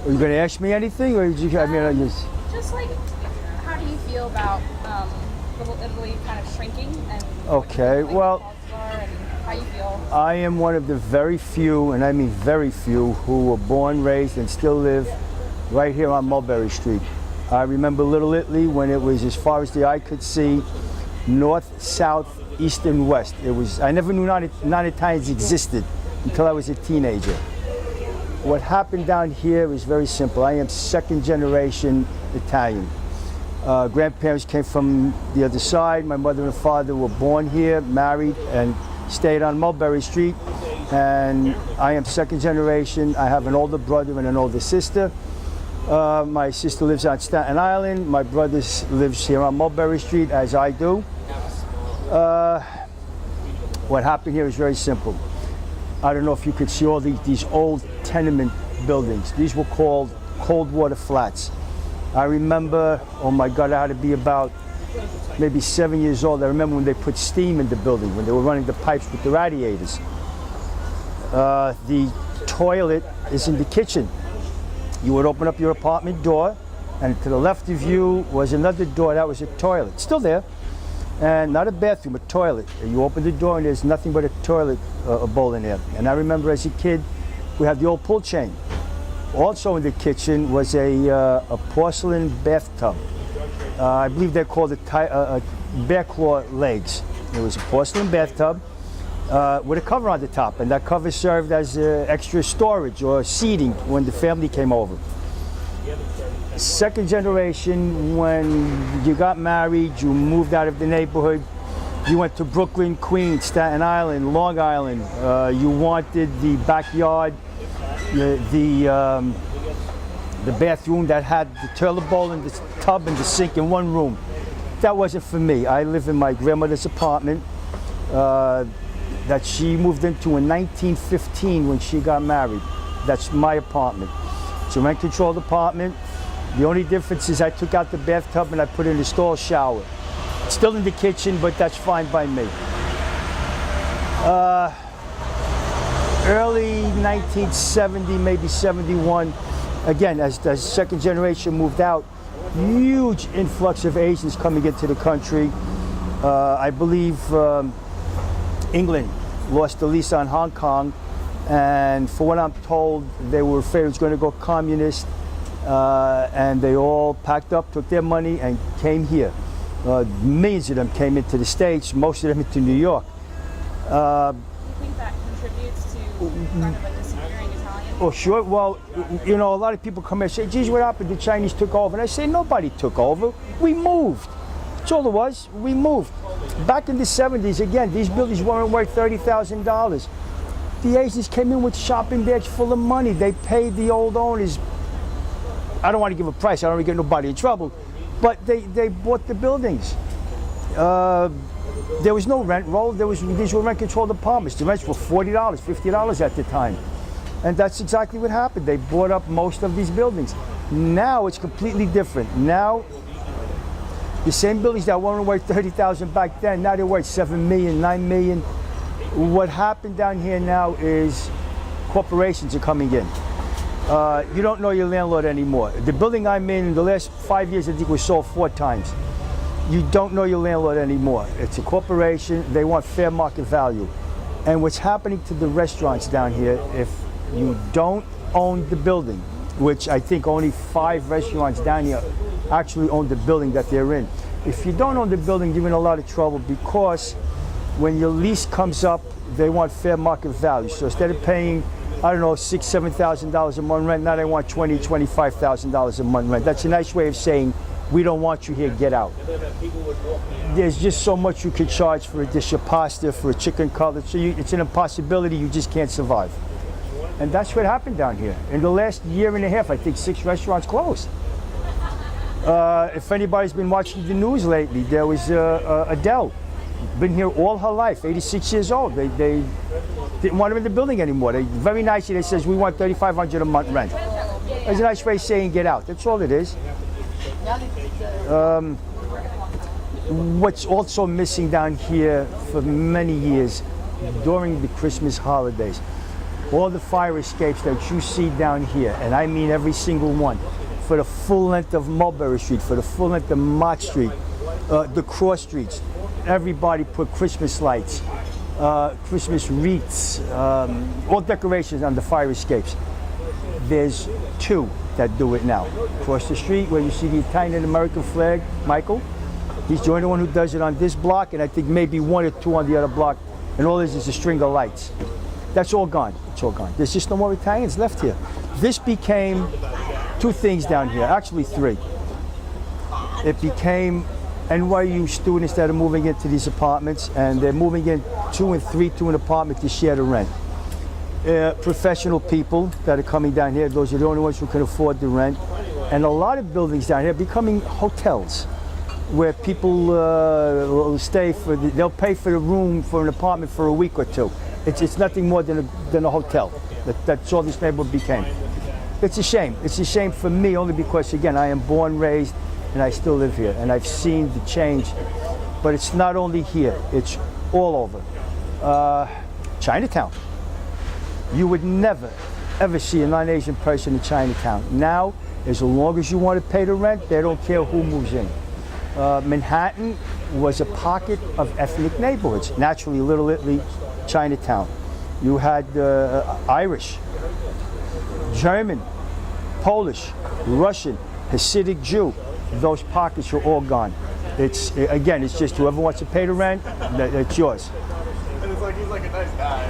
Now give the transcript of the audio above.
Are you going to ask me anything, or did you? I mean, I just like, how do you feel about Little Italy kind of shrinking? And Okay, like, well, and how you feel? I am one of the very few, and I mean very few, who were born, raised, and still live right here on Mulberry Street. I remember Little Italy when it was as far as the eye could see, north, south, east, and west. It was. I never knew non-Italians existed until I was a teenager. What happened down here is very simple. I am second generation Italian. Grandparents came from the other side. My mother and father were born here, married, and stayed on Mulberry Street. And I am second generation. I have an older brother and an older sister. My sister lives on Staten Island. My brother lives here on Mulberry Street, as I do. What happened here is very simple. I don't know if you could see all these old tenement buildings. These were called cold water flats. I remember, oh my God, I had to be about maybe 7 years old. I remember when they put steam in the building, when they were running the pipes with the radiators. The toilet is in the kitchen. You would open up your apartment door, and to the left of you was another door. That was a toilet. Still there. And not a bathroom, a toilet. And you open the door and there's nothing but a toilet bowl in there. And I remember as a kid, we had the old pull chain. Also in the kitchen was a porcelain bathtub. I believe they're called bear claw legs. It was a porcelain bathtub with a cover on the top, and that cover served as extra storage or seating when the family came over. Second generation, when you got married, you moved out of the neighborhood, you went to Brooklyn, Queens, Staten Island, Long Island. You wanted the backyard, the bathroom that had the toilet bowl and the tub and the sink in one room. That wasn't for me. I live in my grandmother's apartment that she moved into in 1915 when she got married. That's my apartment. It's a rent-controlled apartment. The only difference is I took out the bathtub and I put in a stall shower. It's still in the kitchen, but that's fine by me. Early 1970, maybe 71, again, as the second generation moved out, huge influx of Asians coming into the country. I believe England lost the lease on Hong Kong, and for what I'm told, they were afraid it was going to go communist, and they all packed up, took their money, and came here. Millions of them came into the States, most of them into New York. Do you think that contributes to kind of a disappearing Italian? Oh, sure. Well, you know, a lot of people come here and say, geez, what happened? The Chinese took over. And I say, nobody took over. We moved. That's all it was. We moved. Back in the 70s, again, these buildings weren't worth $30,000. The Asians came in with shopping bags full of money. They paid the old owners. I don't want to give a price. I don't want to get nobody in trouble. But they bought the buildings. There was no rent roll. These were rent-controlled apartments. The rents were $40, $50 at the time. And that's exactly what happened. They bought up most of these buildings. Now it's completely different. Now, the same buildings that weren't worth $30,000 back then, now they're worth $7 million, $9 million. What happened down here now is corporations are coming in. You don't know your landlord anymore. The building I'm in the last 5 years, I think, was sold 4 times. You don't know your landlord anymore. It's a corporation. They want fair market value. And what's happening to the restaurants down here, if you don't own the building, which I think only 5 restaurants down here actually own the building that they're in. If you don't own the building, you're in a lot of trouble, because when your lease comes up, they want fair market value. So instead of paying, I don't know, $6,000, $7,000 a month rent, now they want $20,000, $25,000 a month rent. That's a nice way of saying, we don't want you here, get out. There's just so much you could charge for a dish of pasta, for a chicken cutlet, so it's an impossibility, you just can't survive. And that's what happened down here. In the last year and a half, I think 6 restaurants closed. If anybody's been watching the news lately, there was Adele, been here all her life, 86 years old. They didn't want her in the building anymore. Very nicely, they says, we want $3,500 a month rent. It's a nice way of saying get out, that's all it is. What's also missing down here for many years during the Christmas holidays, all the fire escapes that you see down here, and I mean every single one, for the full length of Mulberry Street, for the full length of Mott Street, the cross streets, everybody put Christmas lights, Christmas wreaths, all decorations on the fire escapes. There's 2 that do it now. Across the street where you see the Italian and American flag, Michael, he's the only one who does it on this block, and I think maybe 1 or 2 on the other block, and all this is a string of lights. That's all gone. It's all gone. There's just no more Italians left here. This became 2 things down here, actually 3. It became NYU students that are moving into these apartments, and they're moving in 2 and 3 to an apartment to share the rent. Professional people that are coming down here, those are the only ones who can afford the rent. And a lot of buildings down here are becoming hotels where people will stay they'll pay for the room for an apartment for a week or 2. It's nothing more than a hotel. That's all this neighborhood became. It's a shame. It's a shame for me only because, again, I am born, raised, and I still live here, and I've seen the change. But it's not only here, it's all over. Chinatown. You would never, ever see a non-Asian person in Chinatown. Now, as long as you want to pay the rent, they don't care who moves in. Manhattan was a pocket of ethnic neighborhoods. Naturally, Little Italy, Chinatown. You had Irish, German, Polish, Russian, Hasidic Jew. Those pockets are all gone. It's just whoever wants to pay the rent, it's yours. And it's like he's like a nice guy.